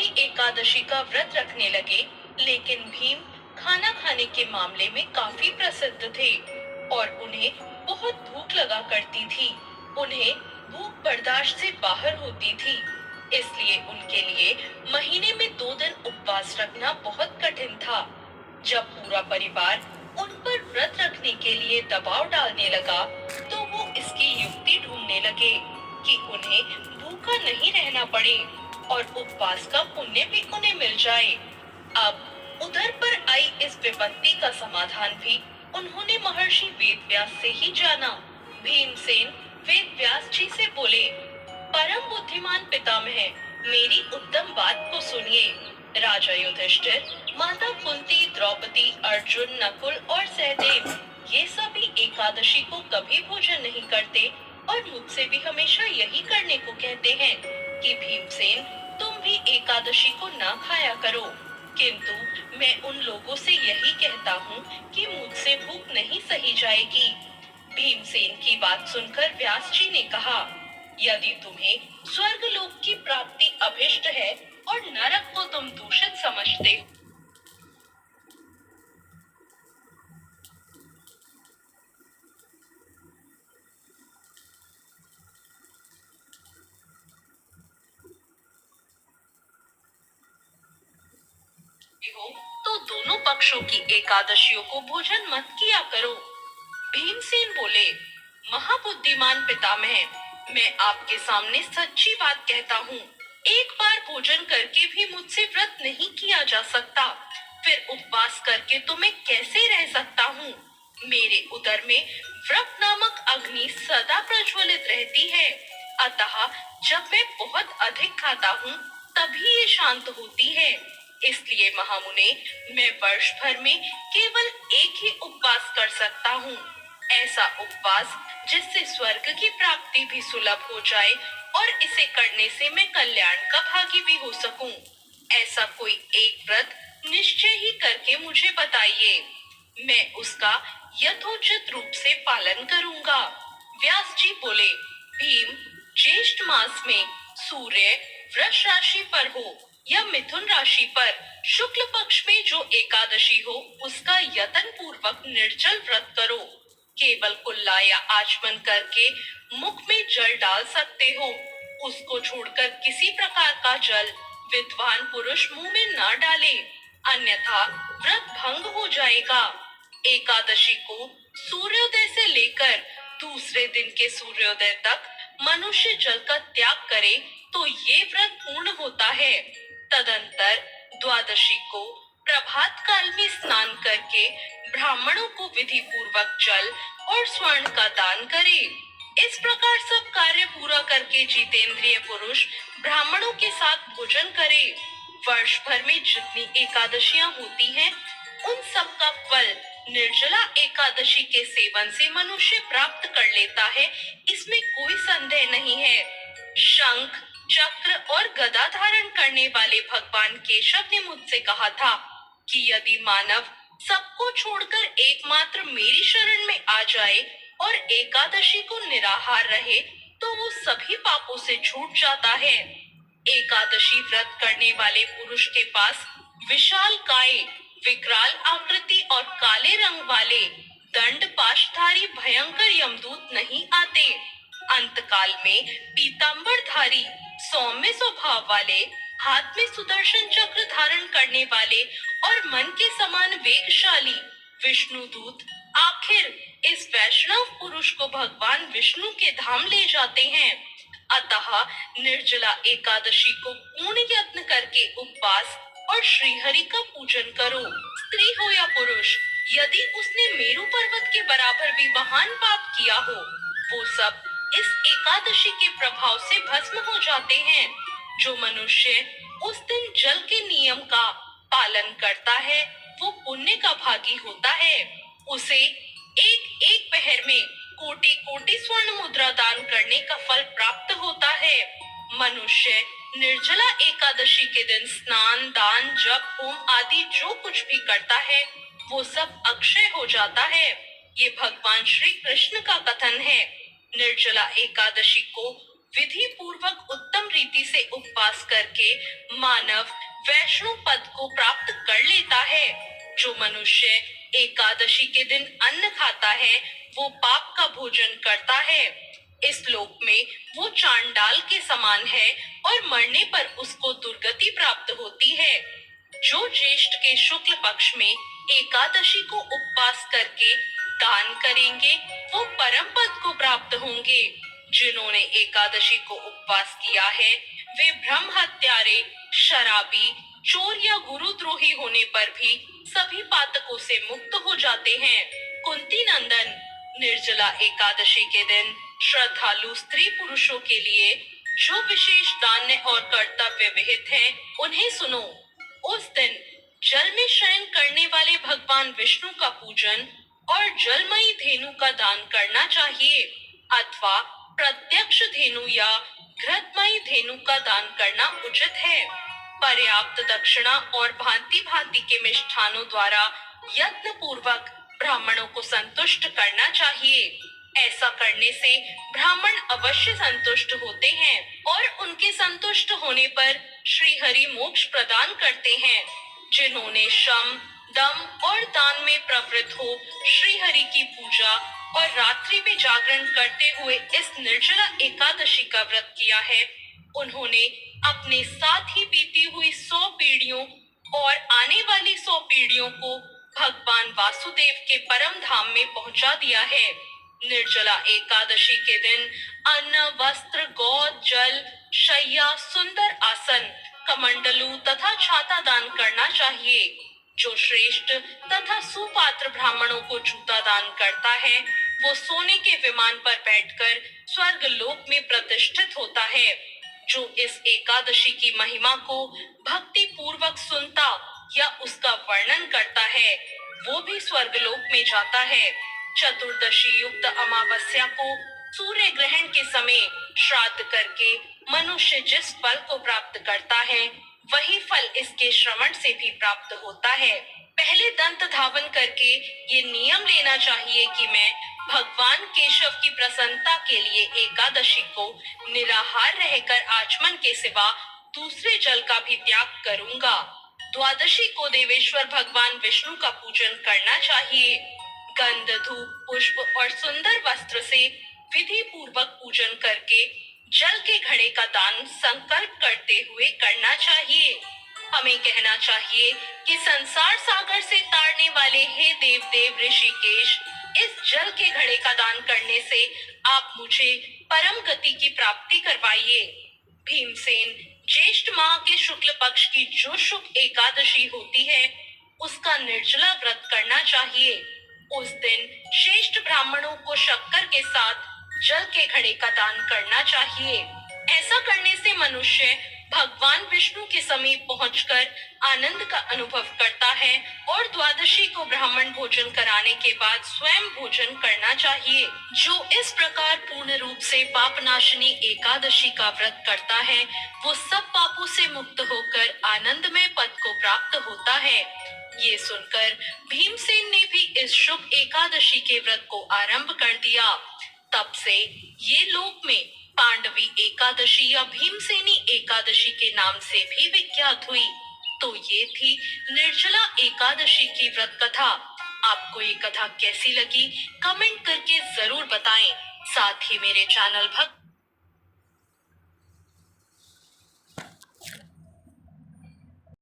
भी एकादशी का व्रत रखने लगे, लेकिन भीम खाना खाने के मामले में काफी प्रसिद्ध थे और उन्हें बहुत भूख लगा करती थी। उन्हें भूख बर्दाश्त से बाहर होती थी, इसलिए उनके लिए महीने में 2 दिन उपवास रखना बहुत कठिन था। जब पूरा परिवार उन पर व्रत रखने के लिए दबाव डालने लगा, तो वो इसकी युक्ति ढूंढने लगे कि उन्हें भूखा नहीं रहना पड़े और उपवास का पुण्य भी उन्हें मिल जाए। अब उधर पर आई इस विपत्ति का समाधान भी उन्होंने महर्षि वेदव्यास से ही जाना। भीमसेन वेदव्यास जी से बोले, परम बुद्धिमान पितामह, मेरी उत्तम बात को सुनिए। राजा युधिष्ठिर, माता कुंती, द्रौपदी, अर्जुन, नकुल और सहदेव ये सभी एकादशी को कभी भोजन नहीं करते और मुझसे भी हमेशा यही करने को कहते हैं कि भीमसेन, तुम भी एकादशी को ना खाया करो। किंतु मैं उन लोगों से यही कहता हूँ कि मुझसे भूख नहीं सही जाएगी। भीमसेन की बात सुनकर व्यास जी ने कहा, यदि तुम्हें स्वर्ग लोक की प्राप्ति अभिष्ट है और नरक को तुम दूषित समझते हो, तो दोनों पक्षों की एकादशियों को भोजन मत किया करो। भीमसेन बोले, महाबुद्धिमान पितामह, मैं आपके सामने सच्ची बात कहता हूँ। एक बार भोजन करके भी मुझसे व्रत नहीं किया जा सकता, फिर उपवास करके तो मैं कैसे रह सकता हूँ। मेरे उदर में व्रत नामक अग्नि सदा प्रज्वलित रहती है, अतः जब मैं बहुत अधिक खाता हूँ तभी ये शांत होती है। इसलिए महामुने, मैं वर्ष भर में केवल एक ही उपवास कर सकता हूँ, ऐसा उपवास जिससे स्वर्ग की प्राप्ति भी सुलभ हो जाए और इसे करने से मैं कल्याण का भागी भी हो सकूं। ऐसा कोई एक व्रत निश्चय ही करके मुझे बताइए, मैं उसका यथोचित रूप से पालन करूंगा। व्यास जी बोले, भीम, ज्येष्ठ मास में सूर्य वृष राशि पर हो या मिथुन राशि पर शुक्ल पक्ष में जो एकादशी हो, उसका यतन पूर्वक निर्जल व्रत करो। केवल कुल्ला या आचमन करके मुख में जल डाल सकते हो। उसको छोड़कर किसी प्रकार का जल विद्वान पुरुष मुंह में न डाले, अन्यथा व्रत भंग हो जाएगा। एकादशी को सूर्योदय से लेकर दूसरे दिन के सूर्योदय तक मनुष्य जल का त्याग करे तो ये व्रत पूर्ण होता है। तदंतर द्वादशी को प्रभात काल में स्नान करके ब्राह्मणों को विधि पूर्वक जल और स्वर्ण का दान करे। इस प्रकार सब कार्य पूरा करके जितेंद्रिय पुरुष ब्राह्मणों के साथ भोजन करे। वर्ष भर में जितनी एकादशियां होती हैं, उन सब का फल निर्जला एकादशी के सेवन से मनुष्य प्राप्त कर लेता है, इसमें कोई संदेह नहीं है। शंख, चक्र और गदा धारण करने वाले भगवान केशव ने मुझसे कहा था कि यदि मानव सबको छोड़कर एकमात्र मेरी शरण में आ जाए और एकादशी को निराहार रहे, तो वो सभी पापों से छूट जाता है। एकादशी व्रत करने वाले पुरुष के पास विशाल काय, विकराल आकृति और काले रंग वाले दंड पाशधारी भयंकर यमदूत नहीं आते। अंतकाल में पीतांबरधारी सौम्य स्वभाव वाले, हाथ में सुदर्शन चक्र धारण करने वाले और मन के समान वेगशाली विष्णुदूत आखिर इस वैष्णव पुरुष को भगवान विष्णु के धाम ले जाते हैं। अतः निर्जला एकादशी को पूर्ण यत्न करके उपवास और श्रीहरि का पूजन करो। स्त्री हो या पुरुष, यदि उसने मेरु पर्वत के बराबर भी महान पाप किया हो, वो सब इस एकादशी के प्रभाव से भस्म हो जाते हैं। जो मनुष्य उस दिन जल के नियम का पालन करता है, वो पुण्य का भागी होता है। उसे एक एक पहर में कोटि कोटि स्वर्ण मुद्रा दान करने का फल प्राप्त होता है। मनुष्य निर्जला एकादशी के दिन स्नान, दान, जप, होम आदि जो कुछ भी करता है, वो सब अक्षय हो जाता है। ये भगवान श्री कृष्ण का कथन है। निर्जला एकादशी को विधि पूर्वक उत्तम रीति से उपवास करके मानव वैष्णव पद को प्राप्त कर लेता है। जो मनुष्य एकादशी के दिन अन्न खाता है वो पाप का भोजन करता है। इस लोक में वो चांडाल के समान है और मरने पर उसको दुर्गति प्राप्त होती है। जो ज्येष्ठ के शुक्ल पक्ष में एकादशी को उपवास करके दान करेंगे वो परम पद को प्राप्त होंगे। जिन्होंने एकादशी को उपवास किया है वे ब्रह्म हत्यारे, शराबी, चोर या गुरुद्रोही होने पर भी सभी पातकों से मुक्त हो जाते हैं। कुंती नंदन, निर्जला एकादशी के दिन श्रद्धालु स्त्री पुरुषों के लिए जो विशेष दान और कर्तव्य विहित हैं, उन्हें सुनो। उस दिन जल में शयन करने वाले भगवान विष्णु का पूजन और जलमयी धेनु का दान करना चाहिए अथवा प्रत्यक्ष धेनु या घृतमयी धेनु का दान करना उचित है। पर्याप्त दक्षिणा और भांति भांति के मिष्ठानों द्वारा यत्न पूर्वक ब्राह्मणों को संतुष्ट करना चाहिए। ऐसा करने से ब्राह्मण अवश्य संतुष्ट होते हैं और उनके संतुष्ट होने पर श्री हरि मोक्ष प्रदान करते हैं। जिन्होंने शम, दम और दान में प्रवृत्त हो श्री हरि की पूजा और रात्रि में जागरण करते हुए इस निर्जला एकादशी का व्रत किया है, उन्होंने अपने साथ ही बीती हुई 100 पीढ़ियों और आने वाली 100 पीढ़ियों को भगवान वासुदेव के परम धाम में पहुंचा दिया है। निर्जला एकादशी के दिन अन्न, वस्त्र, गौ, जल, शैया, सुंदर आसन, कमंडलू तथा छाता दान करना चाहिए। जो श्रेष्ठ तथा सुपात्र ब्राह्मणों को जूता दान करता है वो सोने के विमान पर बैठकर स्वर्ग लोक में प्रतिष्ठित होता है। जो इस एकादशी की महिमा को भक्ति पूर्वक सुनता या उसका वर्णन करता है वो भी स्वर्गलोक में जाता है। चतुर्दशी युक्त अमावस्या को सूर्य ग्रहण के समय श्राद्ध करके मनुष्य जिस फल को प्राप्त करता है वही फल इसके श्रवण से भी प्राप्त होता है। पहले दंत धावन करके ये नियम लेना चाहिए कि मैं भगवान केशव की प्रसन्नता के लिए एकादशी को निराहार रहकर आचमन के सिवा दूसरे जल का भी त्याग करूंगा। द्वादशी को देवेश्वर भगवान विष्णु का पूजन करना चाहिए। गंध, धूप, पुष्प और सुंदर वस्त्र से विधि पूर्वक पूजन करके जल के घड़े का दान संकल्प करते हुए करना चाहिए। हमें कहना चाहिए कि संसार सागर से तारने वाले हे देव देव ऋषिकेश, इस जल के घड़े का दान करने से आप मुझे परम गति की प्राप्ति करवाइए। भीमसेन, ज्येष्ठ माह के शुक्ल पक्ष की जो शुभ एकादशी होती है उसका निर्जला व्रत करना चाहिए। उस दिन श्रेष्ठ ब्राह्मणों को शक्कर के साथ जल के घड़े का दान करना चाहिए। ऐसा करने से मनुष्य भगवान विष्णु के समीप पहुंचकर आनंद का अनुभव करता है और द्वादशी को ब्राह्मण भोजन कराने के बाद स्वयं भोजन करना चाहिए। जो इस प्रकार पूर्ण रूप से पापनाशिनी एकादशी का व्रत करता है वो सब पापों से मुक्त होकर आनंदमय पद को प्राप्त होता है। ये सुनकर भीमसेन ने भी इस शुभ एकादशी के व्रत को आरंभ कर दिया। तब से ये लोक में पांडवी एकादशी या भीमसेनी एकादशी के नाम से भी विख्यात हुई। तो ये थी निर्जला एकादशी की व्रत कथा। आपको ये कथा कैसी लगी कमेंट करके जरूर बताएं। साथ ही मेरे चैनल भक्त